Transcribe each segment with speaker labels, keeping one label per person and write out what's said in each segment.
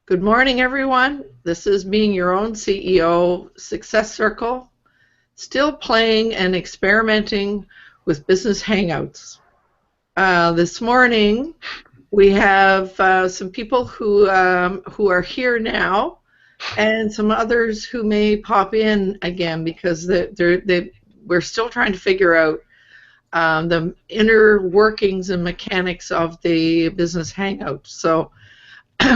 Speaker 1: Good morning, everyone. This is Being Your Own CEO Success Circle, still playing and experimenting with business hangouts. This morning, we have some people who are here now, and some others who may pop in again because we're still trying to figure out the inner workings and mechanics of the business hangout. So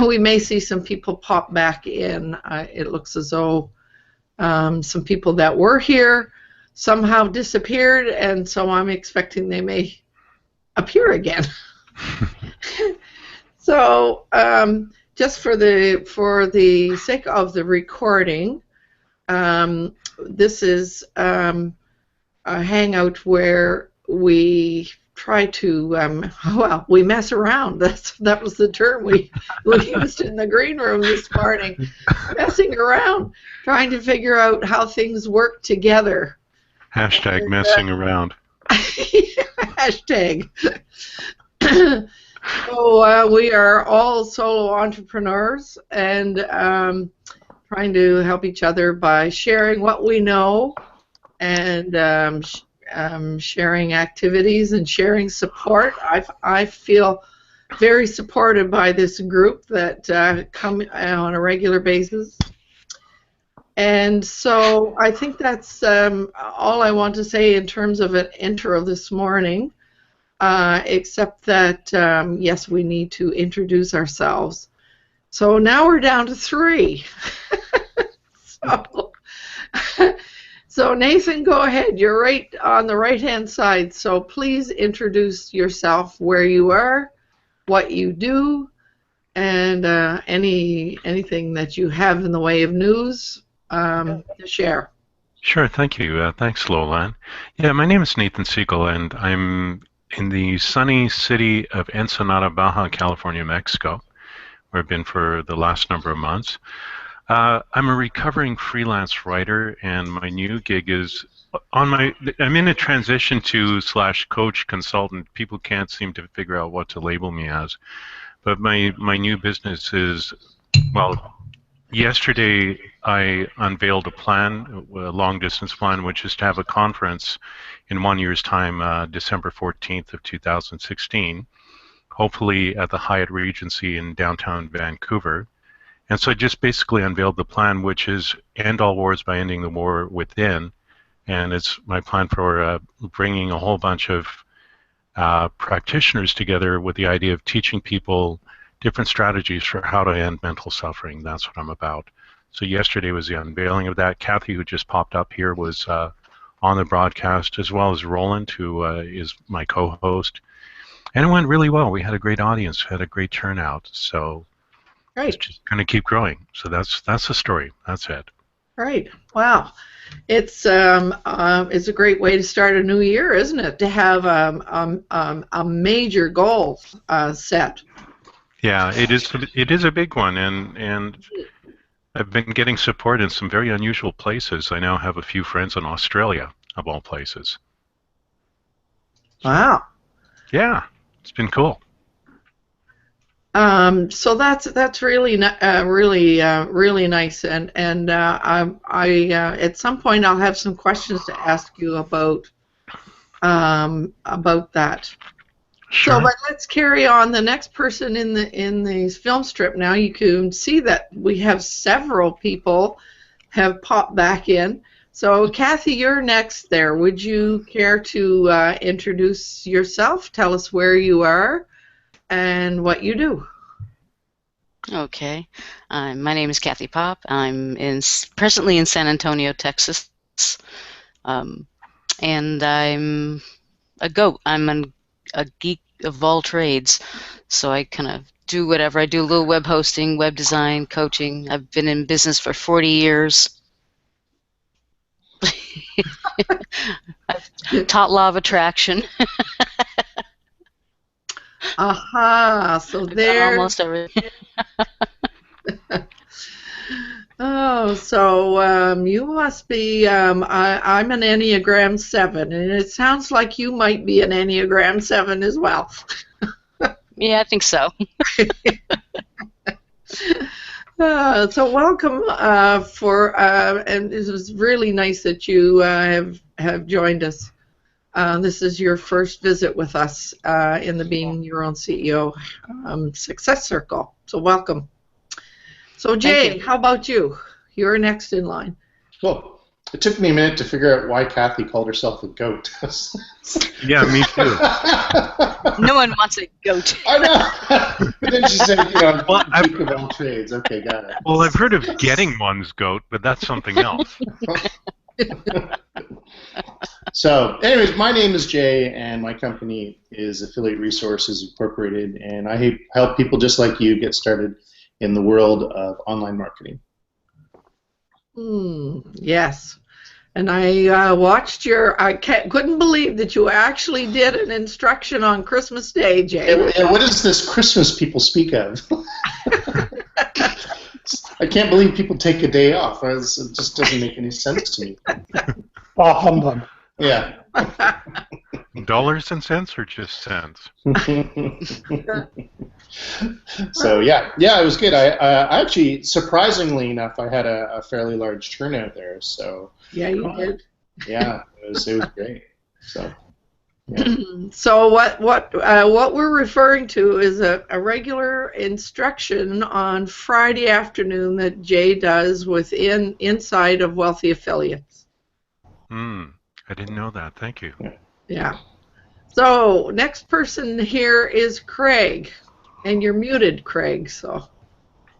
Speaker 1: we may see some people pop back in. It looks as though some people that were here somehow disappeared, and so I'm expecting they may appear again. So just for the sake of the recording, this is a hangout where we try to we mess around. That was the term we used in the green room this morning. Messing around, trying to figure out how things work together.
Speaker 2: Hashtag messing around.
Speaker 1: Hashtag. So we are all solo entrepreneurs and trying to help each other by sharing what we know and sharing activities and sharing support. I feel very supported by this group that come on a regular basis. And so I think that's all I want to say in terms of an intro this morning, except that, yes, we need to introduce ourselves. So now we're down to 3. So Nathan, go ahead. You're right on the right-hand side, so please introduce yourself, where you are, what you do, and anything that you have in the way of news to share.
Speaker 2: Sure, thank you. Thanks, Lolan. Yeah, my name is Nathan Siegel, and I'm in the sunny city of Ensenada, Baja California, Mexico, where I've been for the last number of months. I'm a recovering freelance writer, and my new gig is I'm in a transition to /coach consultant. People can't seem to figure out what to label me as, but my new business is, well, yesterday I unveiled a plan, a long distance plan, which is to have a conference in 1 year's time, December 14th of 2016, hopefully at the Hyatt Regency in downtown Vancouver. And so I just basically unveiled the plan, which is end all wars by ending the war within. And it's my plan for bringing a whole bunch of practitioners together with the idea of teaching people different strategies for how to end mental suffering. That's what I'm about. So yesterday was the unveiling of that. Kathy, who just popped up here, was on the broadcast, as well as Roland, who is my co-host. And it went really well. We had a great audience, had a great turnout. So
Speaker 1: Right.
Speaker 2: it's just going to keep growing. So that's the story. That's it.
Speaker 1: Right. Wow. It's a great way to start a new year, isn't it? To have a major goal set.
Speaker 2: Yeah, it is a big one, and I've been getting support in some very unusual places. I now have a few friends in Australia, of all places.
Speaker 1: Wow.
Speaker 2: Yeah, it's been cool.
Speaker 1: So that's really really nice, and I at some point I'll have some questions to ask you about that.
Speaker 2: Sure.
Speaker 1: So, but let's carry on. The next person in the film strip now. You can see that we have several people have popped back in. So, Kathy, you're next there. Would you care to introduce yourself? Tell us where you are and what you do.
Speaker 3: Okay. My name is Kathy Pop. I'm presently in San Antonio, Texas. And I'm a goat. I'm a geek of all trades. So I kind of do whatever. I do a little web hosting, web design, coaching. I've been in business for 40 years. I've taught law of attraction.
Speaker 1: Aha! So there.
Speaker 3: Almost everything.
Speaker 1: Oh, so you must be. I'm an Enneagram 7, and it sounds like you might be an Enneagram 7 as well.
Speaker 3: Yeah, I think so.
Speaker 1: So welcome and it was really nice that you have joined us. This is your first visit with us in the Being Your Own CEO Success Circle. So welcome. So Jay, how about you? You're next in line.
Speaker 4: Well, it took me a minute to figure out why Kathy called herself a goat.
Speaker 2: Yeah, me too.
Speaker 3: No one wants a goat.
Speaker 4: I know. But then she said, Duke of all trades. Okay, got it.
Speaker 2: Well, I've heard of getting one's goat, but that's something else.
Speaker 4: So, anyways, my name is Jay, and my company is Affiliate Resources Incorporated, and I help people just like you get started in the world of online marketing.
Speaker 1: Yes. And I watched couldn't believe that you actually did an instruction on Christmas Day, Jay.
Speaker 4: Yeah, what is this Christmas people speak of? I can't believe people take a day off. It just doesn't make any sense to me.
Speaker 5: Humbug.
Speaker 4: Yeah.
Speaker 2: Dollars and cents or just cents?
Speaker 4: So yeah, it was good. I actually, surprisingly enough, I had a fairly large turnout there. So
Speaker 1: yeah, you did.
Speaker 4: Yeah, it was great. So. Yeah.
Speaker 1: So what we're referring to is a regular instruction on Friday afternoon that Jay does inside of Wealthy Affiliates.
Speaker 2: I didn't know that. Thank you.
Speaker 1: Yeah. So next person here is Craig, and you're muted, Craig. So.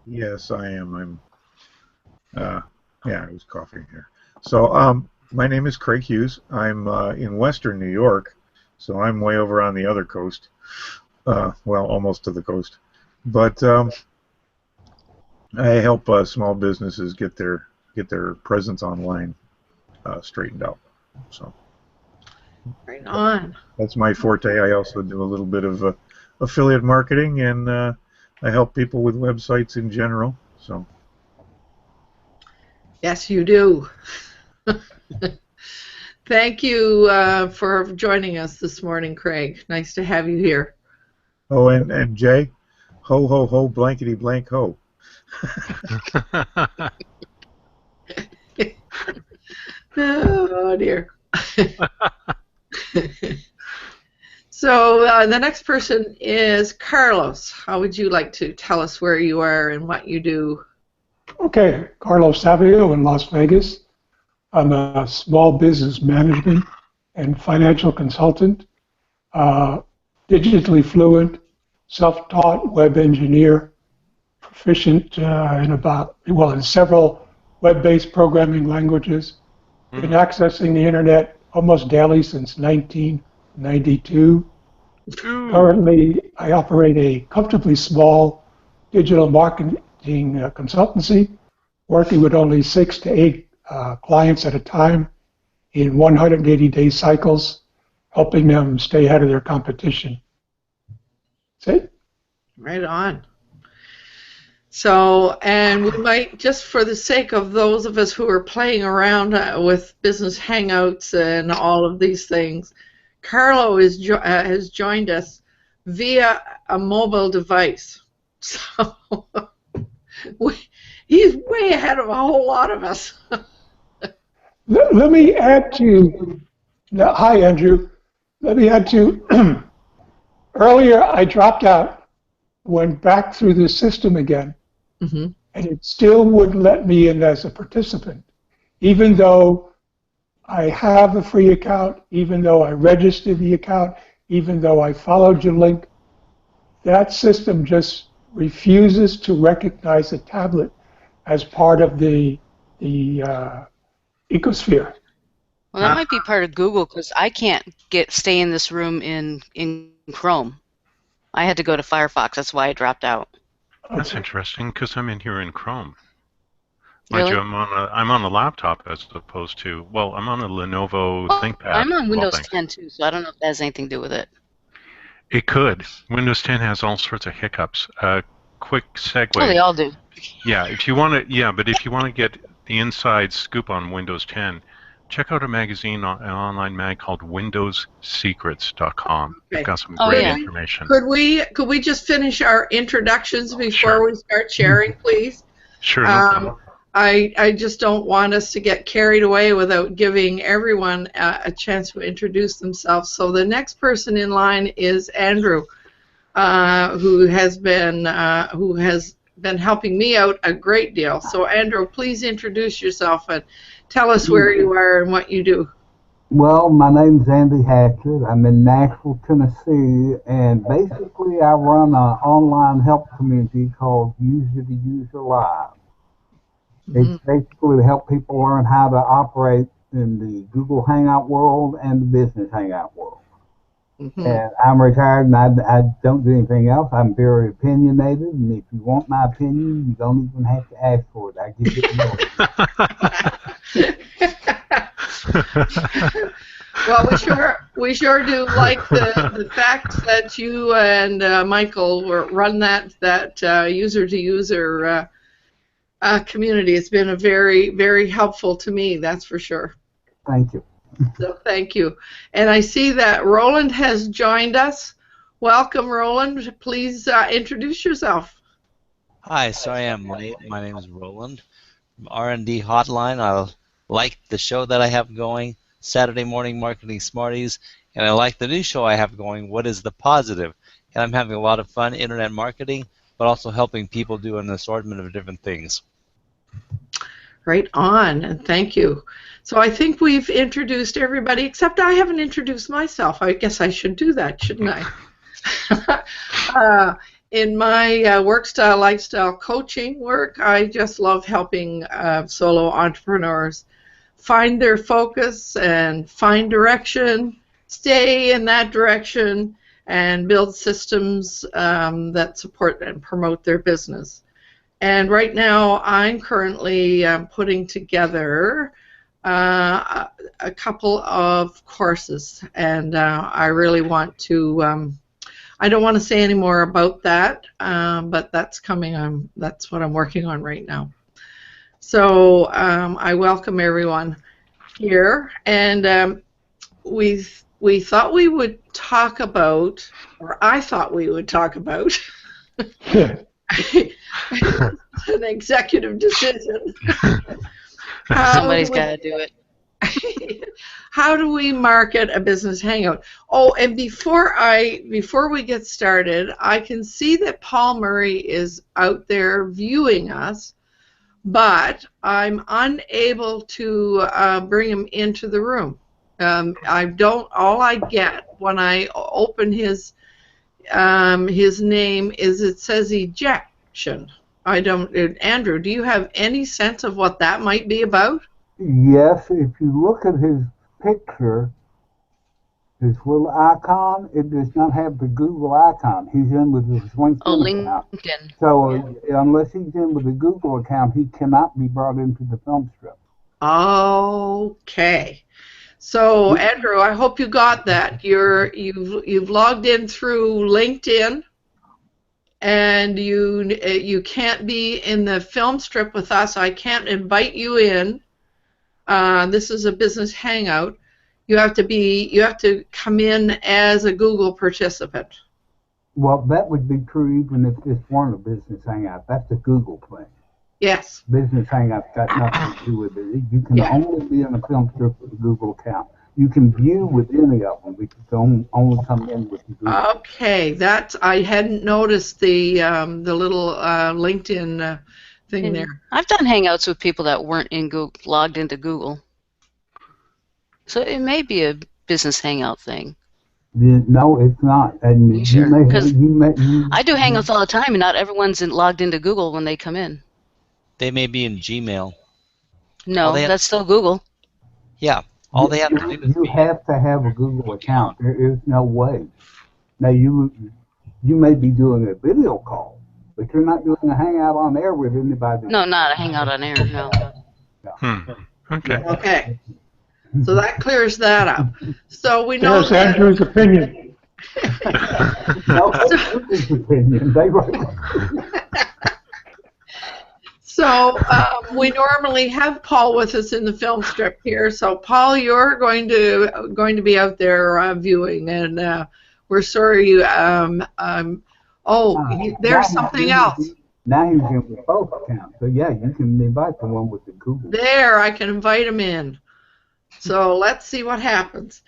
Speaker 5: Yes, I am. I was coughing here. So my name is Craig Hughes. I'm in Western New York. So I'm way over on the other coast, well, almost to the coast. But I help small businesses get their presence online straightened out. So
Speaker 1: right on.
Speaker 5: That's my forte. I also do a little bit of affiliate marketing, and I help people with websites in general. So.
Speaker 1: Yes, you do. Thank you for joining us this morning, Craig. Nice to have you here.
Speaker 5: Oh, and Jay, ho, ho, ho, blankety blank, ho.
Speaker 1: Oh, dear. So the next person is Carlos. How would you like to tell us where you are and what you do?
Speaker 6: Okay, Carlos Savio in Las Vegas. I'm a small business management and financial consultant, digitally fluent, self-taught web engineer, proficient in several web-based programming languages. Been accessing the internet almost daily since 1992. Currently, I operate a comfortably small digital marketing consultancy, working with only 6 to 8 clients at a time in 180-day cycles, helping them stay ahead of their competition. That's it.
Speaker 1: Right on. So, and we might, just for the sake of those of us who are playing around with business hangouts and all of these things, Carlo has joined us via a mobile device. So he's way ahead of a whole lot of us.
Speaker 6: Let me add to, hi Andrew, let me add to, earlier I dropped out, went back through the system again, and it still wouldn't let me in as a participant, even though I have a free account, even though I registered the account, even though I followed your link. That system just refuses to recognize a tablet as part of the ecosphere.
Speaker 3: Well, that might be part of Google, because I can't stay in this room in Chrome. I had to go to Firefox. That's why I dropped out.
Speaker 2: That's interesting, because I'm in here in Chrome.
Speaker 3: Really?
Speaker 2: Mind you, I'm on a laptop as opposed to, well, I'm on a Lenovo ThinkPad.
Speaker 3: I'm on Windows 10 too, so I don't know if that has anything to do with it.
Speaker 2: It could. Windows 10 has all sorts of hiccups. Quick segue.
Speaker 3: Oh, they all do.
Speaker 2: Yeah, if you want to, but if you want to get the inside scoop on Windows 10, check out a magazine, an online mag called WindowsSecrets.com. They've
Speaker 1: Okay.
Speaker 2: got some
Speaker 3: Oh,
Speaker 2: great
Speaker 3: yeah.
Speaker 2: information.
Speaker 1: Could we just finish our introductions before
Speaker 2: Sure.
Speaker 1: we start sharing, please?
Speaker 2: Sure, no problem.
Speaker 1: I just don't want us to get carried away without giving everyone a chance to introduce themselves. So the next person in line is Andrew, who has been helping me out a great deal. So Andrew, please introduce yourself and tell us where you are and what you do.
Speaker 7: Well, my name's Andy Hatchett. I'm in Nashville, Tennessee, and basically I run an online help community called User to User Live. It's basically to help people learn how to operate in the Google Hangout world and the business Hangout world. And I'm retired and I don't do anything else. I'm very opinionated, and if you want my opinion, you don't even have to ask for it. I give it yours.
Speaker 1: Well, we sure do like the fact that you and Michael run that user to user community. It's been a very, very helpful to me, that's for sure.
Speaker 7: Thank you.
Speaker 1: So thank you. And I see that Roland has joined us. Welcome, Roland. Please introduce yourself.
Speaker 8: Hi, sorry I'm late. My name is Roland from R&D Hotline. I like the show that I have going, Saturday Morning Marketing Smarties, and I like the new show I have going, What is the Positive? And I'm having a lot of fun internet marketing, but also helping people do an assortment of different things.
Speaker 1: Right on, and thank you. So I think we've introduced everybody, except I haven't introduced myself. I guess I should do that, shouldn't I? In my work style, lifestyle coaching work, I just love helping solo entrepreneurs find their focus and find direction, stay in that direction, and build systems that support and promote their business. And right now, I'm currently putting together a couple of courses, and I really want to. I don't want to say any more about that, but that's coming. That's what I'm working on right now. So I welcome everyone here, and we thought we would talk about, or I thought we would talk about. An executive decision.
Speaker 3: Somebody's got to do it.
Speaker 1: How do we market a business hangout? Oh, and before we get started, I can see that Paul Murray is out there viewing us, but I'm unable to bring him into the room. All I get when I open his name is it says ejection. I don't. Andrew, do you have any sense of what that might be about?
Speaker 7: Yes, if you look at his picture, his little icon, it does not have the Google icon. He's in with his LinkedIn account. So unless he's in with a Google account, he cannot be brought into the film strip.
Speaker 1: Okay. So Andrew, I hope you got that. You've logged in through LinkedIn, and you can't be in the film strip with us. I can't invite you in. This is a business hangout. You have to come in as a Google participant.
Speaker 7: Well, that would be true even if this weren't a business hangout. That's a Google thing.
Speaker 1: Yes.
Speaker 7: Business hangout's got nothing to do with it. You can only be in a film strip with a Google account. You can view with any of them, but you can only come in with the Google.
Speaker 1: Okay, I hadn't noticed the little LinkedIn thing there.
Speaker 3: I've done hangouts with people that weren't logged into Google. So it may be a business hangout thing.
Speaker 7: No, it's not. And
Speaker 3: you sure? Because I do hangouts all the time, and not everyone's logged into Google when they come in.
Speaker 8: They may be in Gmail.
Speaker 3: No, that's still Google.
Speaker 8: Yeah. All they have to do is
Speaker 7: you have to have a Google account. There is no way. Now you may be doing a video call, but you're not doing a hangout on air with anybody.
Speaker 3: No, not a hangout on air. No.
Speaker 1: Okay. Okay. So that clears that up. So we know.
Speaker 6: There's Andrew's opinion.
Speaker 7: No, that's his opinion.
Speaker 1: So we normally have Paul with us in the film strip here. So Paul, you're going to be out there viewing, and we're sorry you. There's something else.
Speaker 7: Now he's in with both accounts. So yeah, you can invite the one with the Google.
Speaker 1: There, I can invite him in. So let's see what happens.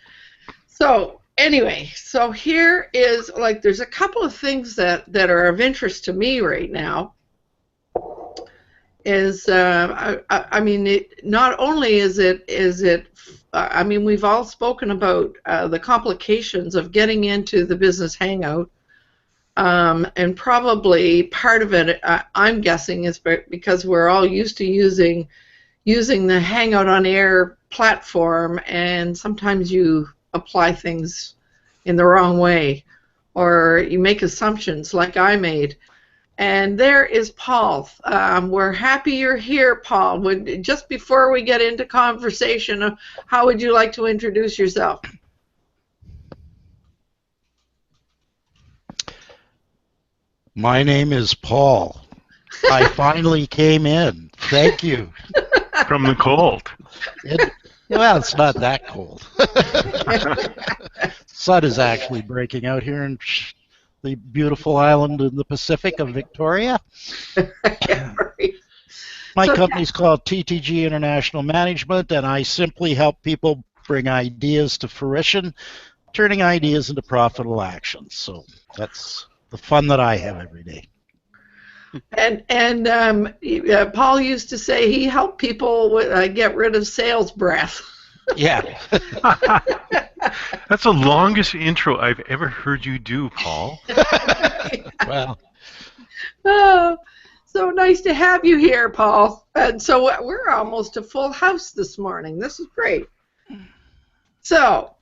Speaker 1: So anyway, so here is, like, there's a couple of things that are of interest to me right now. I mean, not only is it I mean, we've all spoken about the complications of getting into the business hangout, and probably part of it, I'm guessing, is because we're all used to using the Hangout On Air platform, and sometimes you apply things in the wrong way, or you make assumptions like I made. And there is Paul. We're happy you're here, Paul. Just before we get into conversation, how would you like to introduce yourself?
Speaker 9: My name is Paul. I finally came in. Thank you.
Speaker 2: From the cold.
Speaker 9: Well, it's not that cold. Sun is actually breaking out here in the beautiful island in the Pacific of Victoria. My company's called TTG International Management, and I simply help people bring ideas to fruition, turning ideas into profitable actions. So that's the fun that I have every day.
Speaker 1: And Paul used to say he helped people get rid of sales breath.
Speaker 9: Yeah.
Speaker 2: That's the longest intro I've ever heard you do, Paul.
Speaker 9: Well.
Speaker 1: Oh, so nice to have you here, Paul. And so we're almost a full house this morning. This is great. So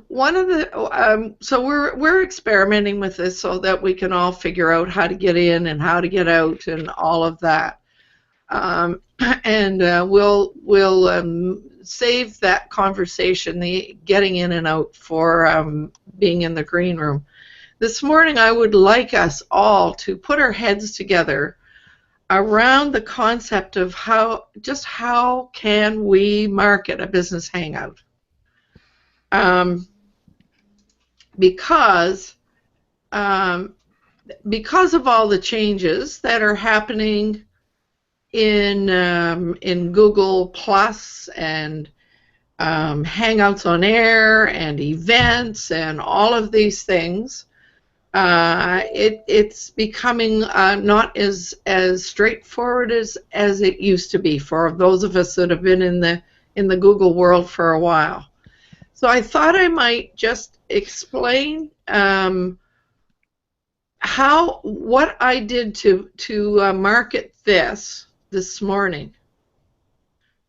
Speaker 1: one of the so we're experimenting with this so that we can all figure out how to get in and how to get out and all of that. And we'll save that conversation, the getting in and out, for being in the green room. This morning I would like us all to put our heads together around the concept of how can we market a business hangout. Because of all the changes that are happening in Google Plus and Hangouts on Air and events and all of these things, it's becoming not as straightforward as it used to be for those of us that have been in the Google world for a while. So I thought I might just explain what I did to market this morning,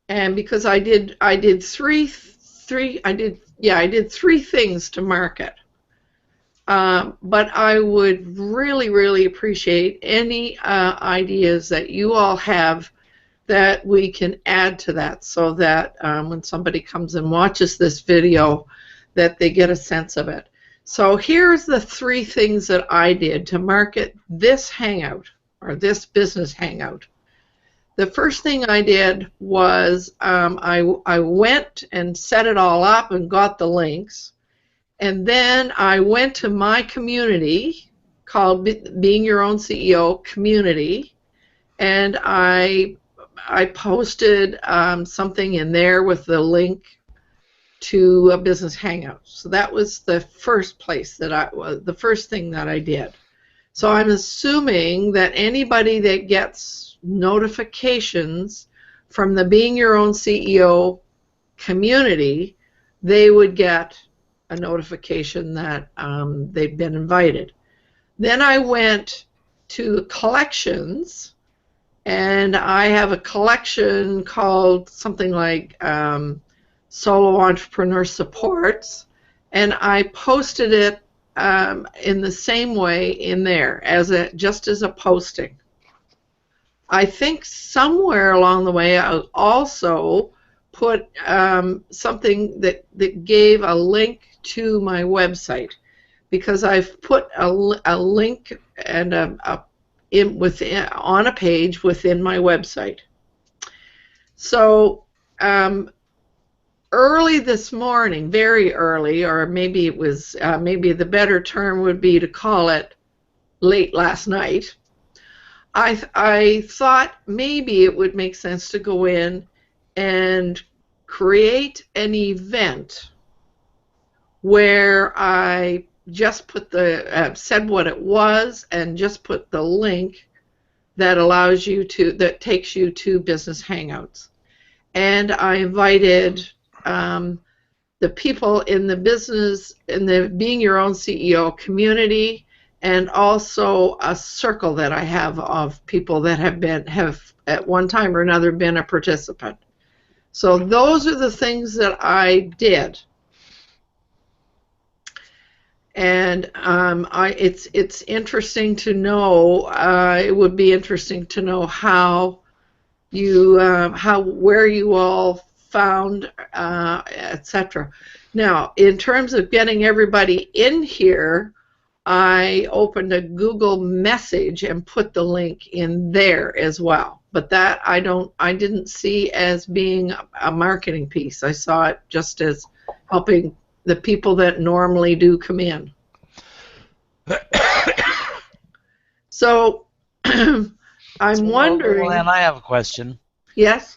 Speaker 1: and because I did three things to market. But I would really appreciate any ideas that you all have that we can add to that, so that when somebody comes and watches this video, that they get a sense of it. So here's the three things that I did to market this hangout, or this business hangout. The first thing I did was I went and set it all up and got the links, and then I went to my community called Being Your Own CEO Community, and I posted something in there with the link to a business hangout. So that was the first place the first thing that I did. So I'm assuming that anybody that gets notifications from the Being Your Own CEO community, they would get a notification that they've been invited. Then I went to collections, and I have a collection called something like Solo Entrepreneur Supports, and I posted it in the same way in there, just as a posting. I think somewhere along the way I also put something that gave a link to my website, because I've put a link and on a page within my website. So early this morning, very early, or maybe it was, maybe the better term would be to call it late last night, I thought maybe it would make sense to go in and create an event where I just put said what it was and just put the link that takes you to Business Hangouts. And I invited the people in the Being Your Own CEO community, and also a circle that I have of people that have at one time or another been a participant. So those are the things that I did. And it's interesting to know. It would be interesting to know where you all found, etc. Now, in terms of getting everybody in here, I opened a Google message and put the link in there as well. But that I didn't see as being a marketing piece. I saw it just as helping the people that normally do come in. So I'm wondering.
Speaker 8: Well, and I have a question.
Speaker 1: Yes.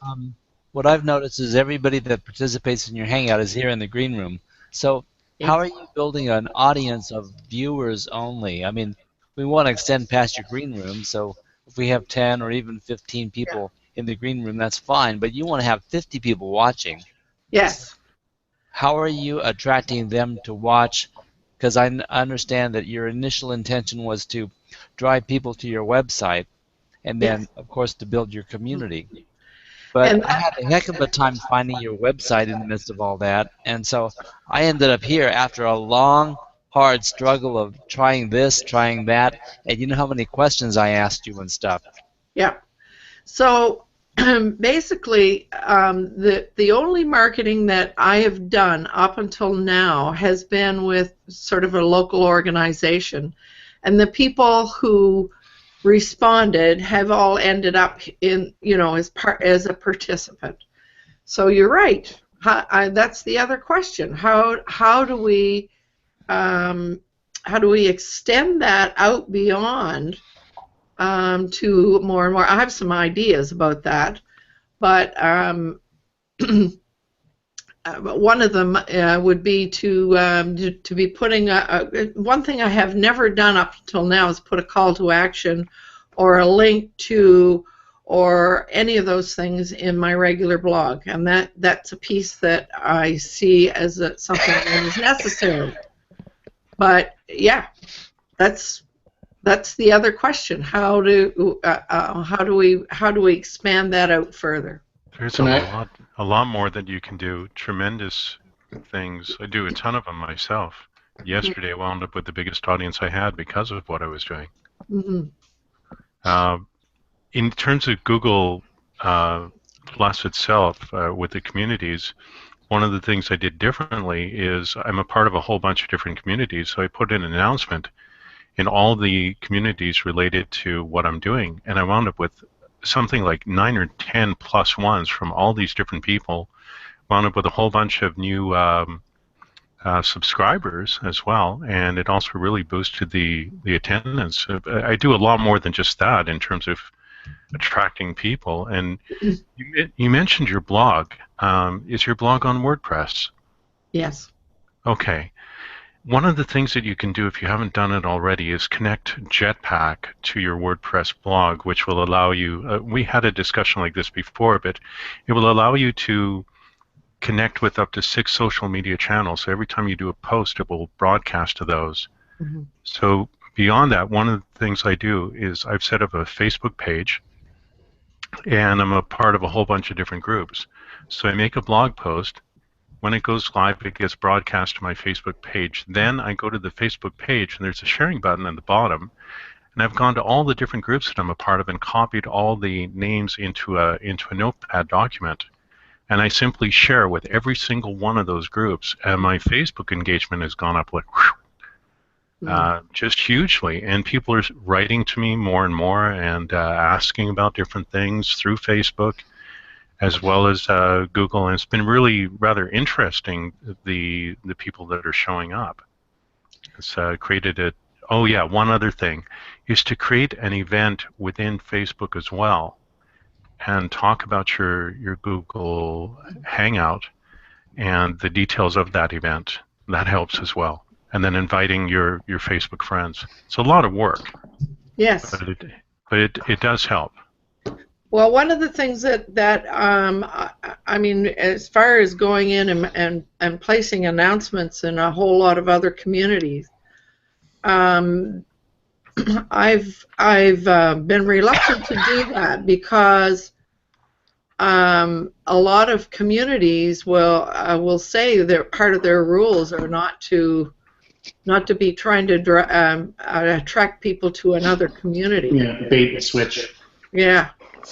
Speaker 8: What I've noticed is everybody that participates in your Hangout is here in the green room. So how are you building an audience of viewers only? I mean, we want to extend past your green room, so if we have 10 or even 15 people in the green room, that's fine, but you want to have 50 people watching.
Speaker 1: Yes.
Speaker 8: How are you attracting them to watch? Because I understand that your initial intention was to drive people to your website and then, of course, to build your community. But I had a heck of a time finding your website in the midst of all that, and so I ended up here after a long, hard struggle of trying this, trying that, and you know how many questions I asked you and stuff.
Speaker 1: Yeah. So basically, the only marketing that I have done up until now has been with sort of a local organization, and the people who responded have all ended up in, as a participant. So you're right. That's the other question. How do we extend that out beyond to more and more? I have some ideas about that, but one of them would be to be putting one thing I have never done up until now is put a call to action or a link to or any of those things in my regular blog, and that's a piece that I see as something that is necessary. But yeah, that's the other question. How do we expand that out further?
Speaker 2: There's a lot more that you can do. Tremendous things. I do a ton of them myself. Yesterday, I wound up with the biggest audience I had because of what I was doing.
Speaker 1: Mm-hmm.
Speaker 2: In terms of Google Plus itself, with the communities, one of the things I did differently is I'm a part of a whole bunch of different communities, so I put in an announcement in all the communities related to what I'm doing, and I wound up with something like 9 or 10 plus ones from all these different people. Wound up with a whole bunch of new subscribers as well, and it also really boosted the attendance. I do a lot more than just that in terms of attracting people. And you mentioned your blog. Is your blog on WordPress?
Speaker 1: Yes.
Speaker 2: Okay. One of the things that you can do if you haven't done it already is connect Jetpack to your WordPress blog, which will allow you, we had a discussion like this before, but it will allow you to connect with up to 6 social media channels. So every time you do a post, it will broadcast to those. Mm-hmm. So beyond that, one of the things I do is I've set up a Facebook page, and I'm a part of a whole bunch of different groups. So I make a blog post. When it goes live, it gets broadcast to my Facebook page. Then I go to the Facebook page, and there's a sharing button at the bottom. And I've gone to all the different groups that I'm a part of and copied all the names into a notepad document. And I simply share with every single one of those groups. And my Facebook engagement has gone up like, just hugely. And people are writing to me more and more and asking about different things through Facebook. as well as Google, and it's been really rather interesting, the people that are showing up. It's created a, oh yeah, one other thing is to create an event within Facebook as well and talk about your Google Hangout and the details of that event. That helps as well. And then inviting your Facebook friends. It's a lot of work.
Speaker 1: Yes.
Speaker 2: But it does help.
Speaker 1: Well, one of the things that I mean, as far as going in and placing announcements in a whole lot of other communities, I've been reluctant to do that because a lot of communities will say that part of their rules are not to be trying to attract people to another community.
Speaker 4: Yeah, bait and switch.
Speaker 1: Yeah.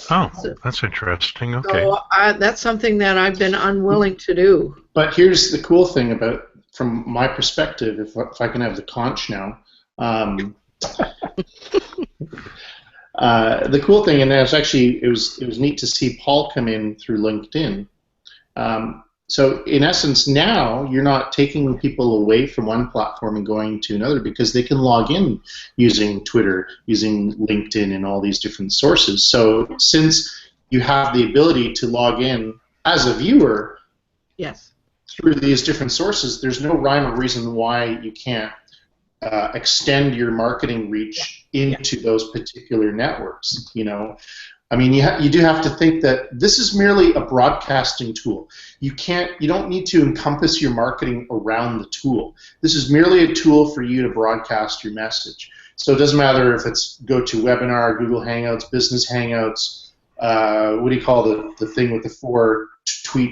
Speaker 2: Oh, that's interesting. Okay.
Speaker 1: So that's something that I've been unwilling to do.
Speaker 4: But here's the cool thing about, from my perspective, if I can have the conch now. The cool thing, and that's actually, it was neat to see Paul come in through LinkedIn. So in essence, now you're not taking people away from one platform and going to another, because they can log in using Twitter, using LinkedIn, and all these different sources. So since you have the ability to log in as a viewer,
Speaker 1: yes,
Speaker 4: through these different sources, there's no rhyme or reason why you can't extend your marketing reach into those particular networks. You know, I mean, you do have to think that this is merely a broadcasting tool. You don't need to encompass your marketing around the tool. This is merely a tool for you to broadcast your message. So it doesn't matter if it's GoToWebinar, Google Hangouts, Business Hangouts. What do you call the thing with the 4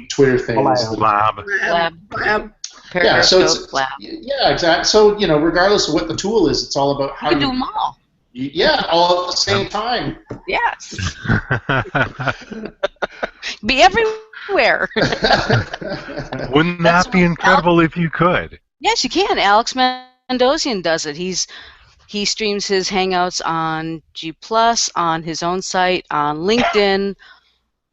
Speaker 4: Twitter things?
Speaker 2: Lab.
Speaker 4: Yeah, so yeah, exactly. So regardless of what the tool is, it's all about how
Speaker 3: you do them all.
Speaker 4: Yeah, all at the same time.
Speaker 3: Yes. Be everywhere.
Speaker 2: Wouldn't that be incredible if you could?
Speaker 3: Yes, you can. Alex Mendosian does it. He streams his Hangouts on G+, on his own site, on LinkedIn,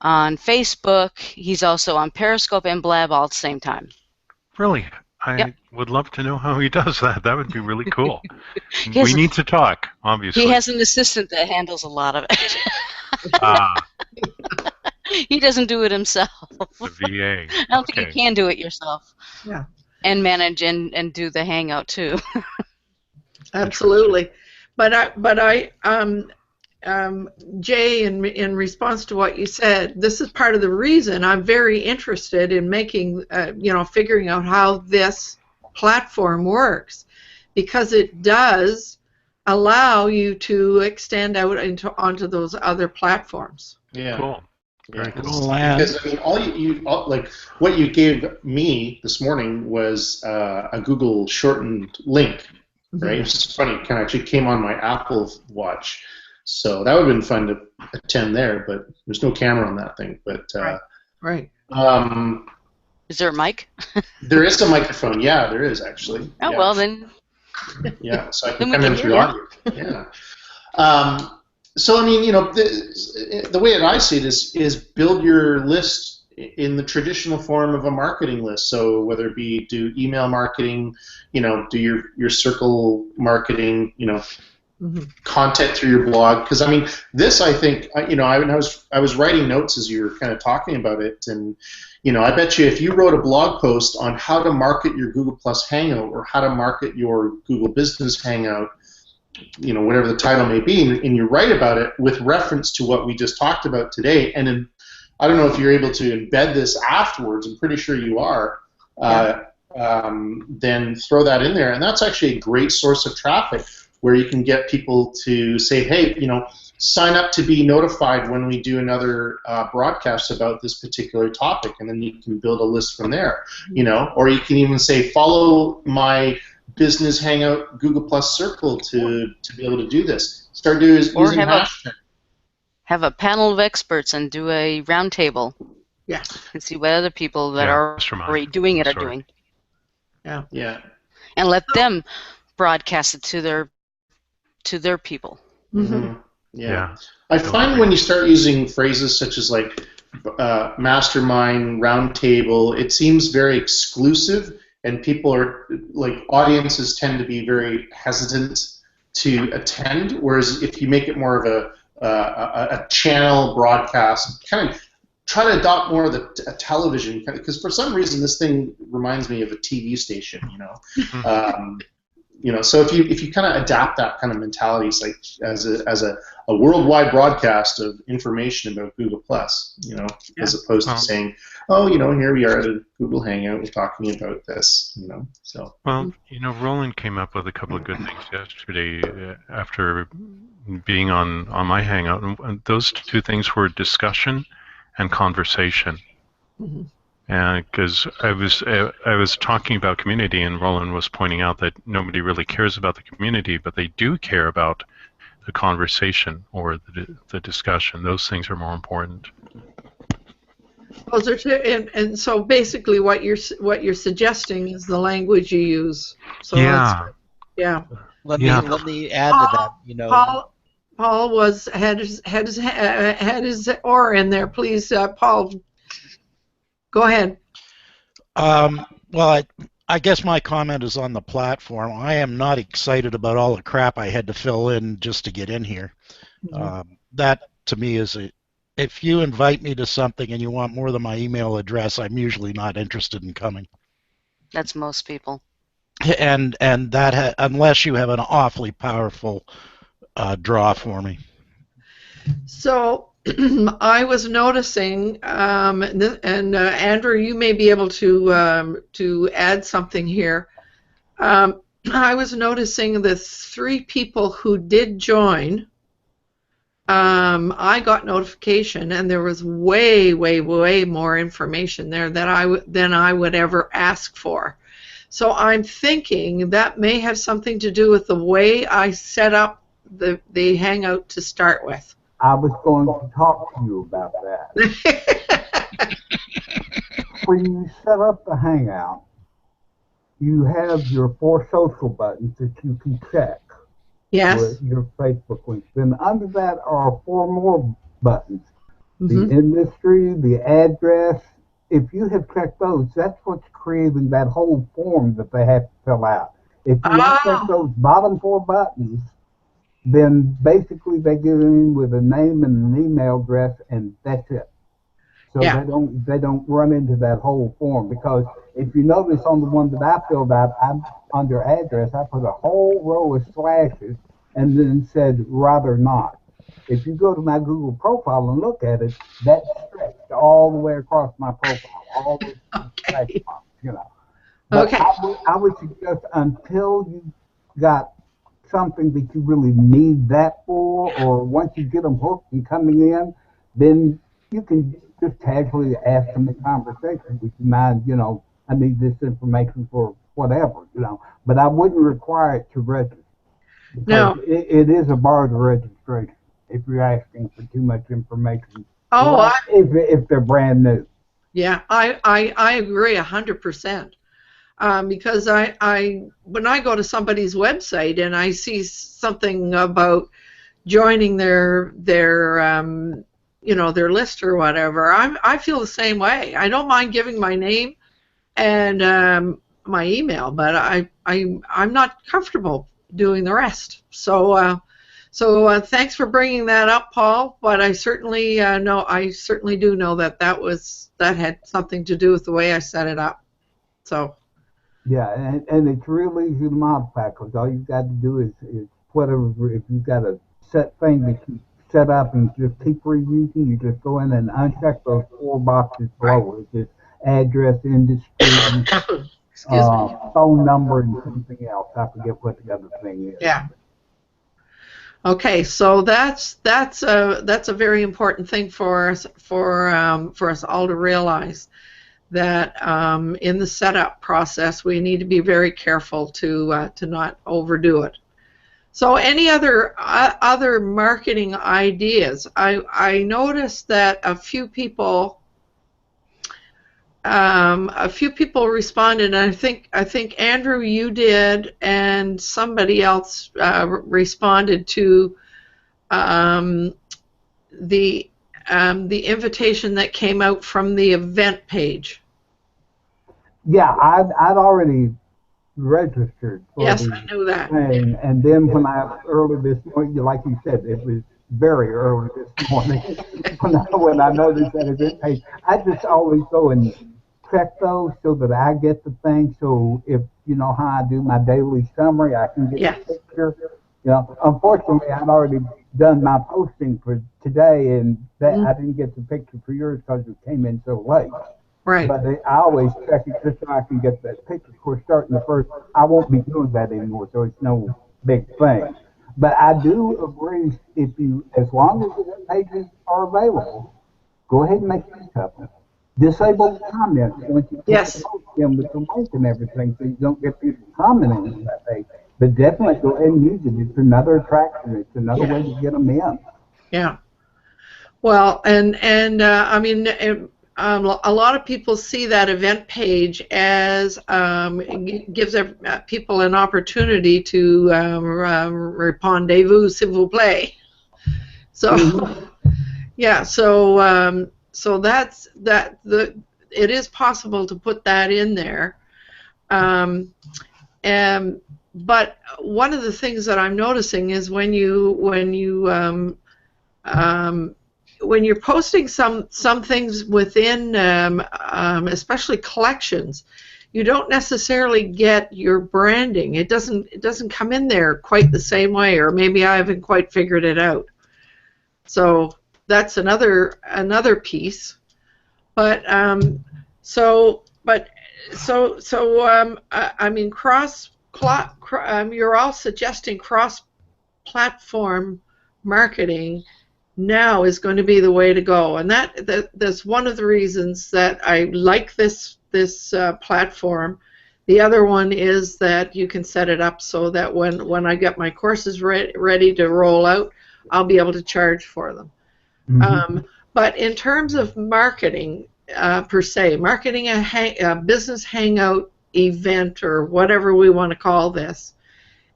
Speaker 3: on Facebook. He's also on Periscope and Blab all at the same time.
Speaker 2: Really? I would love to know how he does that. That would be really cool.
Speaker 3: We
Speaker 2: need to talk, obviously.
Speaker 3: He has an assistant that handles a lot of it. He doesn't do it himself.
Speaker 2: The VA.
Speaker 3: I don't think you can do it yourself.
Speaker 1: Yeah.
Speaker 3: And manage and do the Hangout too.
Speaker 1: Absolutely. But I Jay, in response to what you said, this is part of the reason I'm very interested in making, figuring out how this platform works, because it does allow you to extend out onto those other platforms.
Speaker 4: Yeah.
Speaker 2: Cool. Very cool.
Speaker 4: Because I mean, like what you gave me this morning was a Google shortened link, right? It's just funny. It kind of actually came on my Apple Watch. So that would have been fun to attend there, but there's no camera on that thing. But
Speaker 1: right.
Speaker 3: Is there a mic?
Speaker 4: There is a microphone. Yeah, there is actually.
Speaker 3: Oh well, then.
Speaker 4: Yeah, so I can come in through audio. Yeah. So I mean, the way that I see this is build your list in the traditional form of a marketing list. So whether it be do email marketing, do your circle marketing, content through your blog, because I mean this, I think, I was writing notes as you were kind of talking about it, and I bet you if you wrote a blog post on how to market your Google Plus Hangout or how to market your Google Business Hangout, whatever the title may be, and you write about it with reference to what we just talked about today, and then I don't know if you're able to embed this afterwards, I'm pretty sure you are, then throw that in there, and that's actually a great source of traffic, where you can get people to say, hey, sign up to be notified when we do another broadcast about this particular topic, and then you can build a list from there, or you can even say, follow my Business Hangout Google Plus Circle to be able to do this. Start using hashtag.
Speaker 3: Have a panel of experts and do a roundtable.
Speaker 1: Yeah.
Speaker 3: And see what other people that are already doing it are doing.
Speaker 1: Yeah.
Speaker 4: Yeah.
Speaker 3: And let them broadcast it to their people.
Speaker 1: Mm-hmm.
Speaker 4: Yeah. I find when you start using phrases such as like mastermind roundtable, it seems very exclusive, and people are like audiences tend to be very hesitant to attend. Whereas if you make it more of a channel broadcast, kind of try to adopt more of a television, because for some reason this thing reminds me of a TV station, so if you kind of adapt that kind of mentality, it's like as a worldwide broadcast of information about Google Plus, as opposed to saying, oh, here we are at a Google Hangout, we're talking about this, so.
Speaker 2: Well, Roland came up with a couple of good things yesterday after being on my Hangout, and those two things were discussion and conversation. Mm-hmm. Because I was talking about community, and Roland was pointing out that nobody really cares about the community, but they do care about the conversation or the discussion. Those things are more important.
Speaker 1: Those are two, and so basically, what you're suggesting is the language you use. So
Speaker 2: yeah.
Speaker 8: Let me add to that.
Speaker 1: Paul had his oar in there. Please, Paul. Go ahead.
Speaker 9: Well, I guess my comment is on the platform. I am not excited about all the crap I had to fill in just to get in here. Mm-hmm. That, to me, is if you invite me to something and you want more than my email address, I'm usually not interested in coming.
Speaker 3: That's most people.
Speaker 9: And that unless you have an awfully powerful draw for me.
Speaker 1: So I was noticing, and Andrew, you may be able to add something here. I was noticing the 3 people who did join. I got notification, and there was way more information there than I would ever ask for. So I'm thinking that may have something to do with the way I set up the Hangout to start with.
Speaker 7: I was going to talk to you about that. When you set up the Hangout, you have your 4 social buttons that you can check.
Speaker 1: Yes.
Speaker 7: With your Facebook links. Then under that are 4 more buttons.
Speaker 1: Mm-hmm.
Speaker 7: The industry, the address. If you have checked those, that's what's creating that whole form that they have to fill out. If you don't check those bottom 4 buttons, then basically they get in with a name and an email address, and that's it. So they don't run into that whole form, because if you notice on the one that I filled out, under address, I put a whole row of slashes and then said rather not. If you go to my Google profile and look at it, that's stretched all the way across my profile, all those slash marks, But
Speaker 1: okay.
Speaker 7: I would suggest until you got something that you really need that for, or once you get them hooked and coming in, then you can just casually ask them in conversation, would you mind, I need this information for whatever, but I wouldn't require it to register.
Speaker 1: No.
Speaker 7: It is a bar to registration if you're asking for too much information.
Speaker 1: Oh,
Speaker 7: if they're brand new.
Speaker 1: Yeah, I agree 100%. Because when I go to somebody's website and I see something about joining their list or whatever, I feel the same way. I don't mind giving my name and my email, but I'm not comfortable doing the rest. So thanks for bringing that up, Paul. But I certainly do know that had something to do with the way I set it up. So.
Speaker 7: Yeah, and it's real easy to modify, because all you've got to do is whatever, if you've got a set thing that you set up and just keep reusing, you just go in and uncheck those 4 boxes below. It's just address, industry, phone number, and something else. I forget what the other thing is.
Speaker 1: Yeah. Okay, so that's a very important thing for us all to realize, that in the setup process we need to be very careful to not overdo it. So any other marketing ideas? I noticed that a few people responded, and I think Andrew, you did, and somebody else responded to the the invitation that came out from the event page.
Speaker 7: Yeah, I'd already registered for
Speaker 1: Yes,
Speaker 7: the
Speaker 1: I knew that.
Speaker 7: thing, and then when early this morning, like you said, it was very early this morning when I noticed that event page. I just always go and check those so that I get the thing. So if you know how I do my daily summary, I can get
Speaker 1: Yeah.
Speaker 7: the picture. You know, unfortunately, I'd already done my posting for today, and that I didn't get the picture for yours because it came in so late.
Speaker 1: Right.
Speaker 7: But I always check it just so I can get that picture. Of course, starting the first, I won't be doing that anymore, so it's no big thing. But I do agree, as long as the pages are available, go ahead and make use of them. Disable the comments once you put the post in with the link and everything, so you don't get people commenting on that page. But definitely go ahead and use it. It's another attraction. It's another way to get them in.
Speaker 1: Yeah. Well, and I mean, a lot of people see that event page as it gives people an opportunity to répondez-vous, s'il vous plaît. So, yeah. So that's that. It is possible to put that in there. But one of the things that I'm noticing is when you're posting some things within, especially collections, you don't necessarily get your branding. It doesn't come in there quite the same way, or maybe I haven't quite figured it out. So that's another piece. But I mean, you're all suggesting cross-platform marketing now is going to be the way to go, and that's one of the reasons that I like this platform. The other one is that you can set it up so that when I get my courses ready to roll out, I'll be able to charge for them. But in terms of marketing per se, marketing a business hangout event or whatever we want to call this,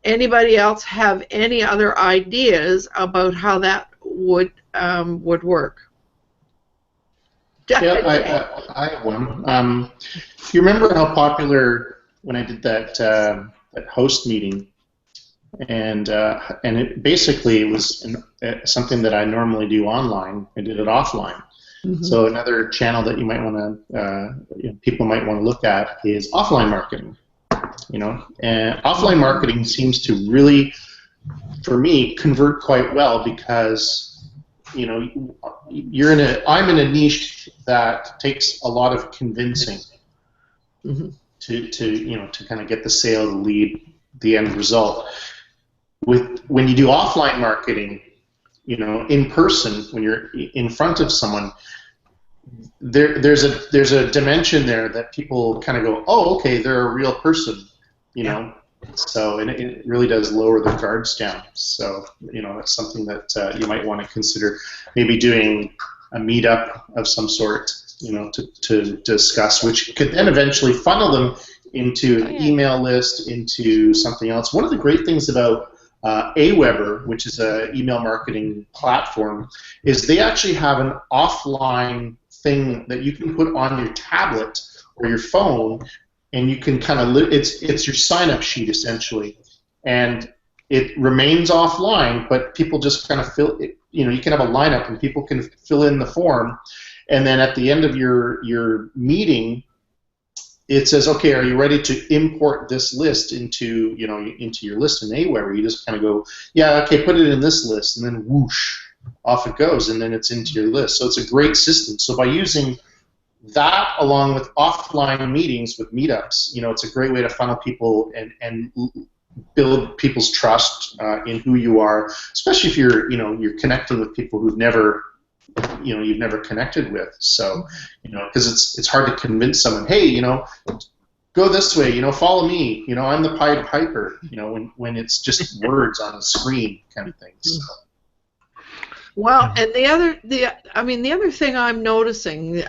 Speaker 1: anybody else have any other ideas about how that would work?
Speaker 4: Yeah, I have one. You remember how popular when I did that host meeting, and it basically was something that I normally do online. I did it offline. So another channel that you might want to, people might want to look at is offline marketing. And offline marketing seems to really, for me, convert quite well because I'm in a niche that takes a lot of convincing to kind of get the sale, the lead, the end result. When you do offline marketing, in person, when you're in front of someone, there's a dimension there that people kind of go, oh, okay, they're a real person, So and it really does lower the guards down. So that's something that you might want to consider, maybe doing a meetup of some sort, to discuss, which could then eventually funnel them into an email list, into something else. One of the great things about Aweber, which is an email marketing platform, is they actually have an offline thing that you can put on your tablet or your phone, and you can kind of it's your sign-up sheet essentially, and it remains offline, but people just kind of fill it. You can have a lineup, and people can fill in the form, and then at the end of your meeting, it says, okay, are you ready to import this list into your list in Aweber? You just kind of go, yeah, okay, put it in this list, and then whoosh, off it goes, and then it's into your list. So it's a great system. So by using that along with offline meetings with meetups, it's a great way to funnel people and build people's trust in who you are, especially if you're connecting with people who've never you've never connected with. So because it's hard to convince someone, hey, go this way, follow me, I'm the Pied Piper, when it's just words on a screen kind of thing. So.
Speaker 1: Well, and the other thing I'm noticing,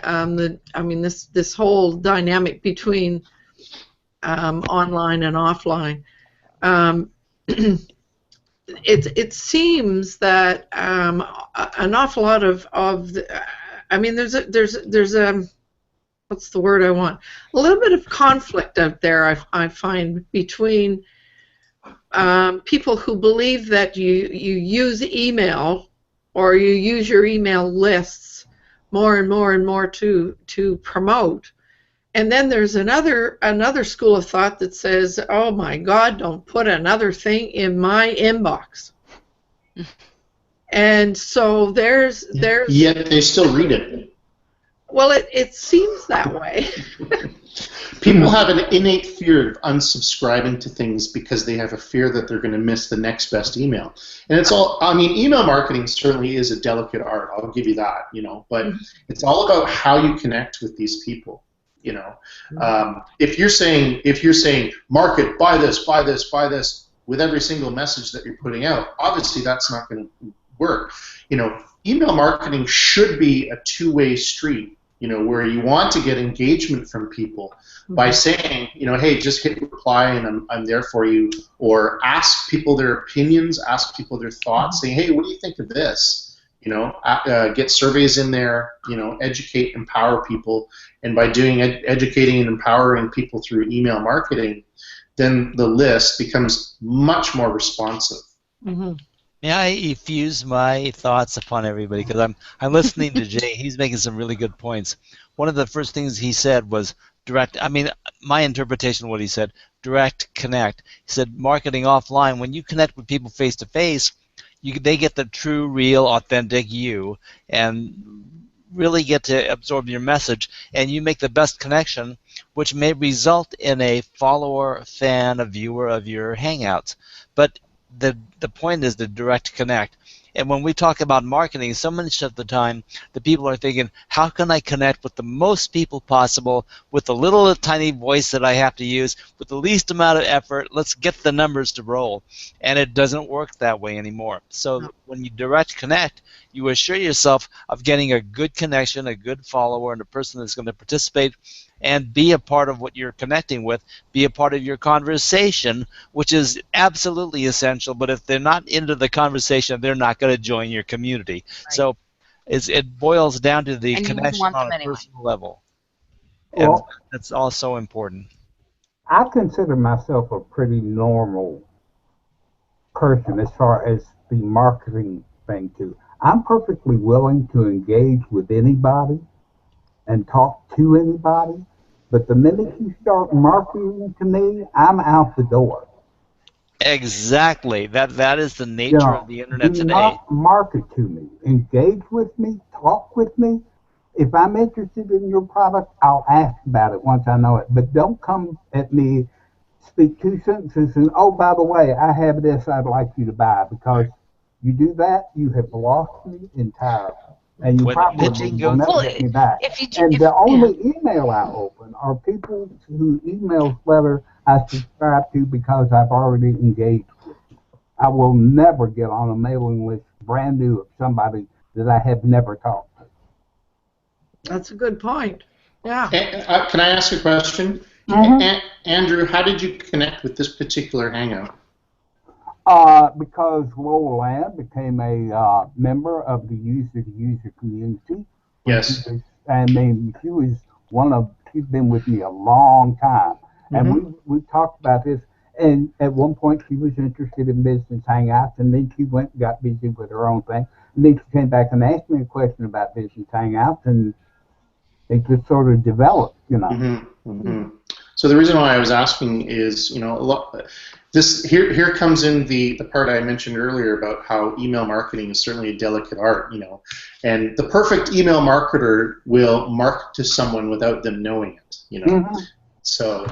Speaker 1: this whole dynamic between online and offline, it seems that an awful lot of the, I mean, there's a what's the word I want? A little bit of conflict out there, I find, between people who believe that you use email, or you use your email lists more and more and more to promote. And then there's another school of thought that says, oh my God, don't put another thing in my inbox. And so there's
Speaker 4: yet they still read it.
Speaker 1: Well, it seems that way.
Speaker 4: People have an innate fear of unsubscribing to things because they have a fear that they're going to miss the next best email. And it's all, I mean, email marketing certainly is a delicate art. I'll give you that, but it's all about how you connect with these people. If you're saying market, buy this, buy this, buy this with every single message that you're putting out, obviously that's not going to work. Email marketing should be a two-way street. Where you want to get engagement from people by saying, hey, just hit reply and I'm there for you, or ask people their opinions, ask people their thoughts, saying, hey, what do you think of this? Get surveys in there, educate, empower people, and by doing educating and empowering people through email marketing, then the list becomes much more responsive.
Speaker 3: Mm-hmm.
Speaker 8: May I effuse my thoughts upon everybody, because I'm listening to Jay. He's making some really good points. One of the first things he said was direct. I mean, my interpretation of what he said, direct connect. He said marketing offline. When you connect with people face to face, they get the true, real, authentic you, and really get to absorb your message, and you make the best connection, which may result in a follower, fan, a viewer of your Hangouts. But the point is the direct connect. And when we talk about marketing, so much of the time the people are thinking, how can I connect with the most people possible with the little tiny voice that I have to use with the least amount of effort? Let's get the numbers to roll. And it doesn't work that way anymore. So when you direct connect, you assure yourself of getting a good connection, a good follower, and a person that's going to participate and be a part of what you're connecting with, be a part of your conversation, which is absolutely essential. But if they're not into the conversation, they're not going to join your community. Right. So it boils down to the connection on a personal level. And well, that's also important.
Speaker 7: I consider myself a pretty normal person as far as the marketing thing too. I'm perfectly willing to engage with anybody and talk to anybody, but the minute you start marketing to me, I'm out the door.
Speaker 8: Exactly. That is the nature of the internet today. Do
Speaker 7: not market to me. Engage with me. Talk with me. If I'm interested in your product, I'll ask about it once I know it. But don't come at me, speak 2 sentences, and, oh, by the way, I have this I'd like you to buy. Because you do that, you have lost me entirely. And you probably will never get me back. And the only email I open are people whose email letter I subscribe to because I've already engaged with. I will never get on a mailing list brand new of somebody that I have never talked to.
Speaker 1: That's a good point. Yeah.
Speaker 4: Can I ask a question? Mm-hmm. Andrew, how did you connect with this particular Hangout?
Speaker 7: Because Lowell Land became a member of the user-to-user community.
Speaker 4: Yes.
Speaker 7: She's been with me a long time. Mm-hmm. And we talked about this. And at one point she was interested in business Hangouts, and then she went and got busy with her own thing. And then she came back and asked me a question about business Hangouts, and it just sort of developed,
Speaker 4: Mm-hmm. Mm-hmm. So the reason why I was asking is, here comes in the part I mentioned earlier about how email marketing is certainly a delicate art, and the perfect email marketer will market to someone without them knowing it, Mm-hmm. So,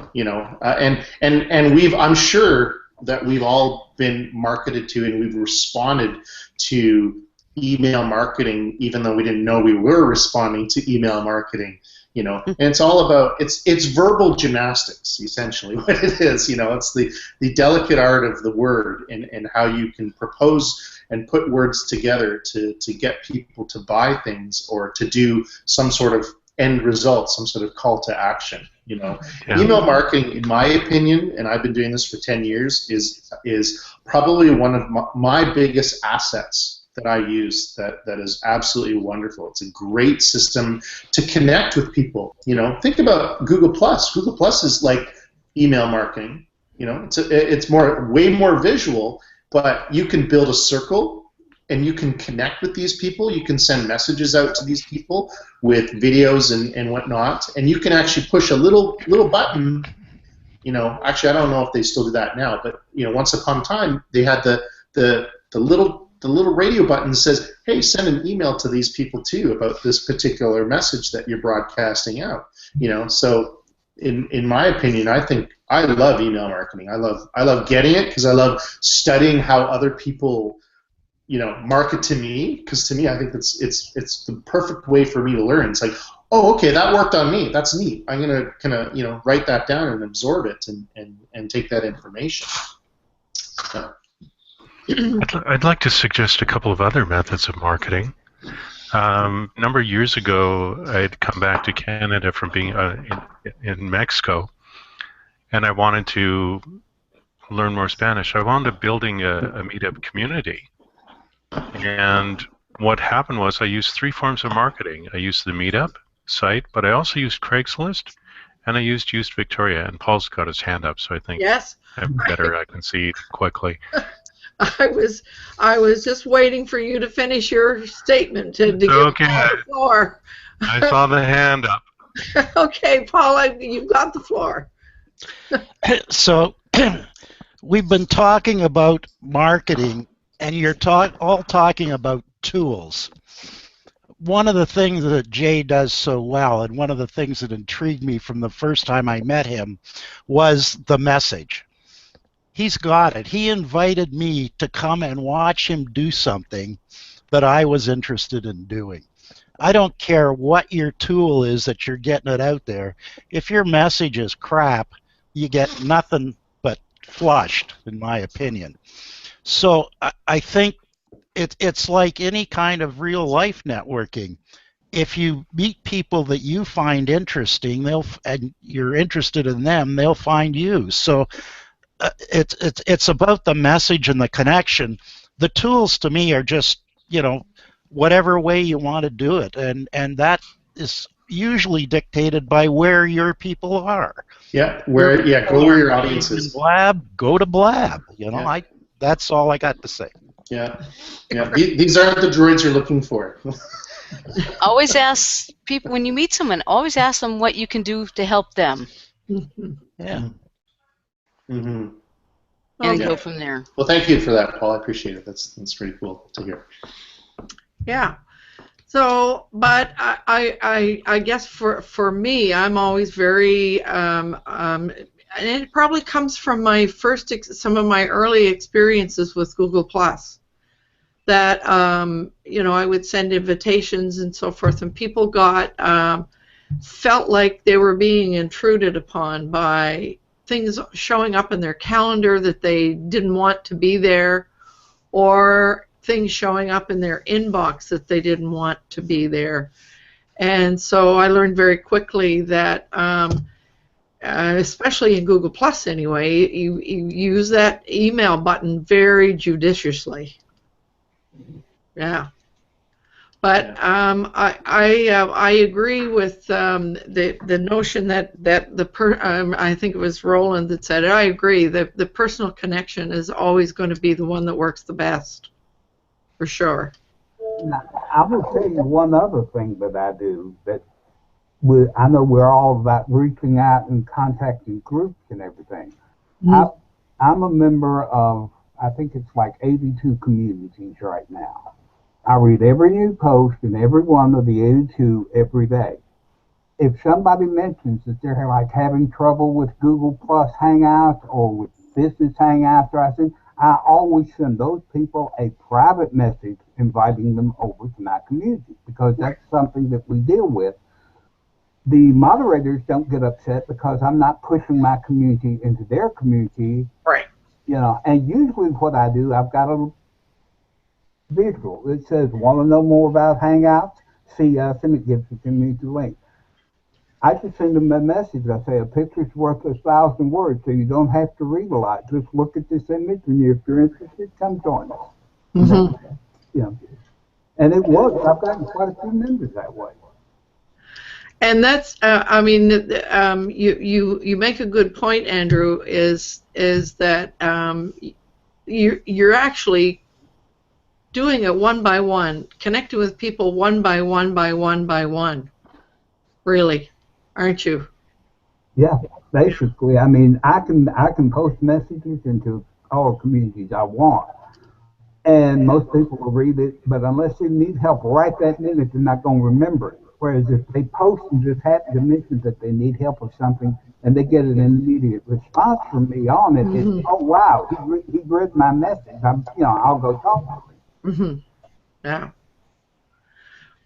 Speaker 4: and I'm sure that we've all been marketed to and we've responded to email marketing even though we didn't know we were responding to email marketing. And it's all about it's verbal gymnastics, essentially what it is. It's the delicate art of the word and how you can propose and put words together to get people to buy things or to do some sort of end result, some sort of call to action.
Speaker 2: Yeah.
Speaker 4: Email marketing, in my opinion, and I've been doing this for 10 years, is probably one of my biggest assets that I use. That is absolutely wonderful. It's a great system to connect with people. Think about Google Plus. Google Plus is like email marketing. It's way more visual, but you can build a circle and you can connect with these people. You can send messages out to these people with videos and whatnot, and you can actually push a little button. Actually, I don't know if they still do that now, but once upon a time they had the little radio button that says, "Hey, send an email to these people too about this particular message that you're broadcasting out." So in my opinion, I think I love email marketing. I love getting it because I love studying how other people market to me, because to me, I think it's the perfect way for me to learn. It's like, oh, okay, that worked on me. That's neat. I'm gonna kind of write that down and absorb it and take that information. So.
Speaker 2: I'd like to suggest a couple of other methods of marketing. A number of years ago, I'd come back to Canada from being in Mexico, and I wanted to learn more Spanish. I wound up building a meetup community. And what happened was I used 3 forms of marketing. I used the Meetup site, but I also used Craigslist, and I used Victoria. And Paul's got his hand up, so I think
Speaker 1: yes,
Speaker 2: I can see quickly.
Speaker 1: I was just waiting for you to finish your statement to get the floor.
Speaker 2: I saw the hand up.
Speaker 1: Okay, Paul, you've got the floor.
Speaker 9: So we've been talking about marketing, and you're all talking about tools. One of the things that Jay does so well, and one of the things that intrigued me from the first time I met him, was the message. He's got it. He invited me to come and watch him do something that I was interested in doing. I don't care what your tool is that you're getting it out there. If your message is crap, you get nothing but flushed, in my opinion. So I think it's like any kind of real life networking. If you meet people that you find interesting, and you're interested in them, they'll find you. So it's about the message and the connection. The tools to me are just whatever way you want to do it, and that is usually dictated by where your people are.
Speaker 4: Yeah, go where your audience is.
Speaker 9: Blab, go to Blab. That's all I got to say.
Speaker 4: Yeah. These aren't the droids you're looking for.
Speaker 3: Always ask people when you meet someone. Always ask them what you can do to help them.
Speaker 9: Yeah.
Speaker 4: Mm-hmm.
Speaker 3: And go from there.
Speaker 4: Well, thank you for that, Paul. I appreciate it. That's pretty cool to hear.
Speaker 1: Yeah. So, but I guess for me, I'm always very and it probably comes from my some of my early experiences with Google Plus, that I would send invitations and so forth, and people felt like they were being intruded upon by things showing up in their calendar that they didn't want to be there, or things showing up in their inbox that they didn't want to be there. And so I learned very quickly that especially in Google Plus anyway, you use that email button very judiciously. Yeah. But I agree with the notion that I think it was Roland that said it. I agree that the personal connection is always going to be the one that works the best, for sure.
Speaker 7: Now, I will tell you one other thing that I do that I know we're all about reaching out and contacting groups and everything. Mm-hmm. I'm a member of, I think it's like 82 communities right now. I read every new post in every one of the 82 every day. If somebody mentions that they're like having trouble with Google Plus Hangouts or with Business Hangouts, I always send those people a private message inviting them over to my community, because that's something that we deal with. The moderators don't get upset because I'm not pushing my community into their community.
Speaker 1: Right.
Speaker 7: And usually what I do, I've got a visual. It says, want to know more about Hangouts? See us, and it gives the community link. I just send them a message. I say a picture's worth 1,000 words, so you don't have to read a lot. Just look at this image, and if you're interested, come join us.
Speaker 1: Mm-hmm.
Speaker 7: Yeah, and it works. I've gotten quite a few members that way.
Speaker 1: And that's, I mean, you make a good point, Andrew. Is that you're actually doing it one by one, connecting with people one by one by one by one. Really, aren't you?
Speaker 7: Yeah, basically. I mean, I can post messages into all communities I want, and most people will read it. But unless they need help right that minute, they're not going to remember it. Whereas if they post and just happen to mention that they need help with something, and they get an immediate response from me on it, it's, oh wow, he read my message. I'll go talk to him.
Speaker 1: Mm-hmm. Yeah.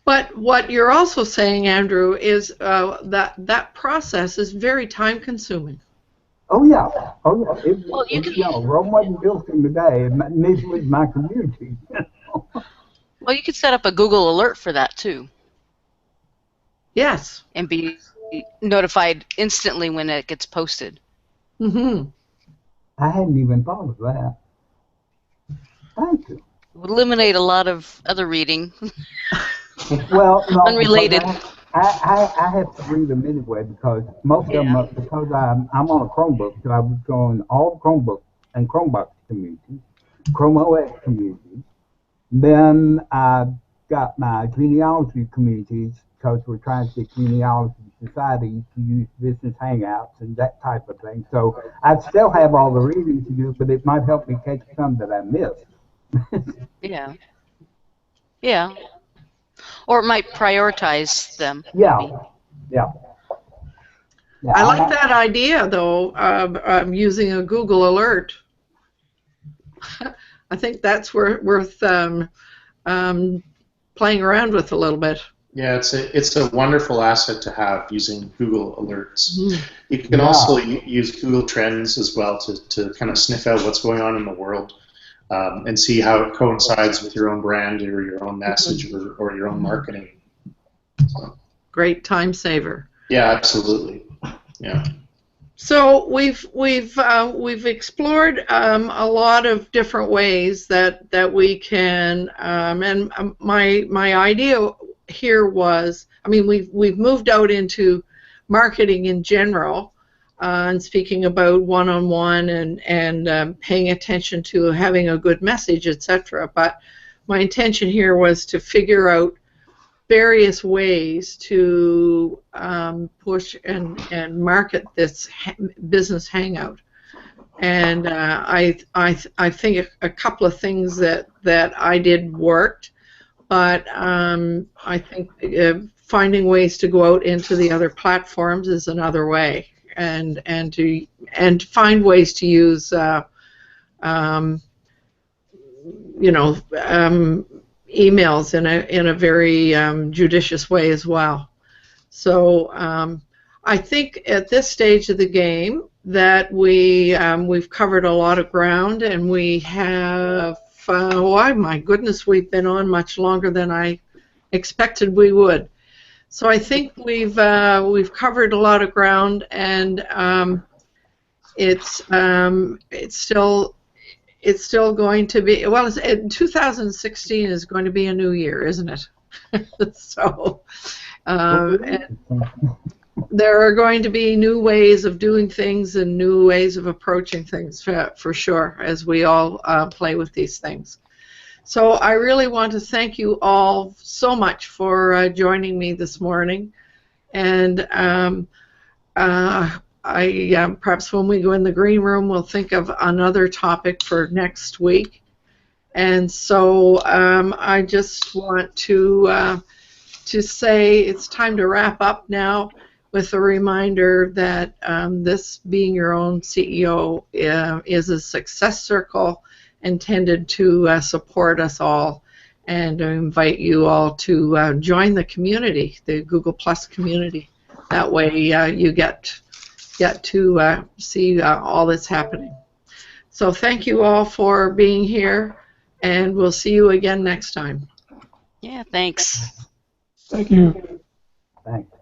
Speaker 1: But what you're also saying, Andrew, is that process is very time consuming.
Speaker 7: Oh yeah. Rome wasn't built in a day. It needs to leave my community.
Speaker 3: Well, you could set up a Google alert for that too.
Speaker 1: Yes.
Speaker 3: And be notified instantly when it gets posted.
Speaker 1: Mm-hmm.
Speaker 7: I hadn't even thought of that. Thank you.
Speaker 3: It would eliminate a lot of other reading.
Speaker 7: Well, no,
Speaker 3: unrelated.
Speaker 7: I have to read them anyway because most of them, because I'm on a Chromebook, so I was going all Chromebook and Chromebox communities, Chrome OS communities. Then I got my genealogy communities because we're trying to get genealogy societies to use business hangouts and that type of thing. So I'd still have all the reading to do, but it might help me catch some that I missed.
Speaker 3: Yeah. Yeah. Or it might prioritize them.
Speaker 7: Yeah.
Speaker 3: Maybe.
Speaker 7: Yeah.
Speaker 1: I like that idea, though, of using a Google alert. I think that's worth playing around with a little bit.
Speaker 4: Yeah, it's a wonderful asset to have using Google Alerts. You can also use Google Trends as well to kind of sniff out what's going on in the world and see how it coincides with your own brand or your own message or your own marketing. So.
Speaker 1: Great time saver.
Speaker 4: Yeah, absolutely. Yeah.
Speaker 1: So we've explored a lot of different ways that we can, and my idea here was, I mean, we've moved out into marketing in general, and speaking about one-on-one and paying attention to having a good message, etc. But my intention here was to figure out various ways to push and market this business hangout, and I think a couple of things that I did worked, but I think finding ways to go out into the other platforms is another way, and to find ways to use emails in a very judicious way as well. So I think at this stage of the game that we've covered a lot of ground, and we have my goodness, we've been on much longer than I expected we would. So I think we've covered a lot of ground, and it's still going to be, well, 2016 is going to be a new year, isn't it? So and there are going to be new ways of doing things and new ways of approaching things for sure, as we all play with these things. So I really want to thank you all so much for joining me this morning, and perhaps when we go in the green room, we'll think of another topic for next week. And so I just want to say it's time to wrap up now with a reminder that this Being Your Own CEO is a success circle intended to support us all, and to invite you all to join the community, the Google Plus community. That way you get to see all that's happening. So thank you all for being here, and we'll see you again next time.
Speaker 3: Yeah, thanks.
Speaker 6: Thank you.
Speaker 7: Thanks.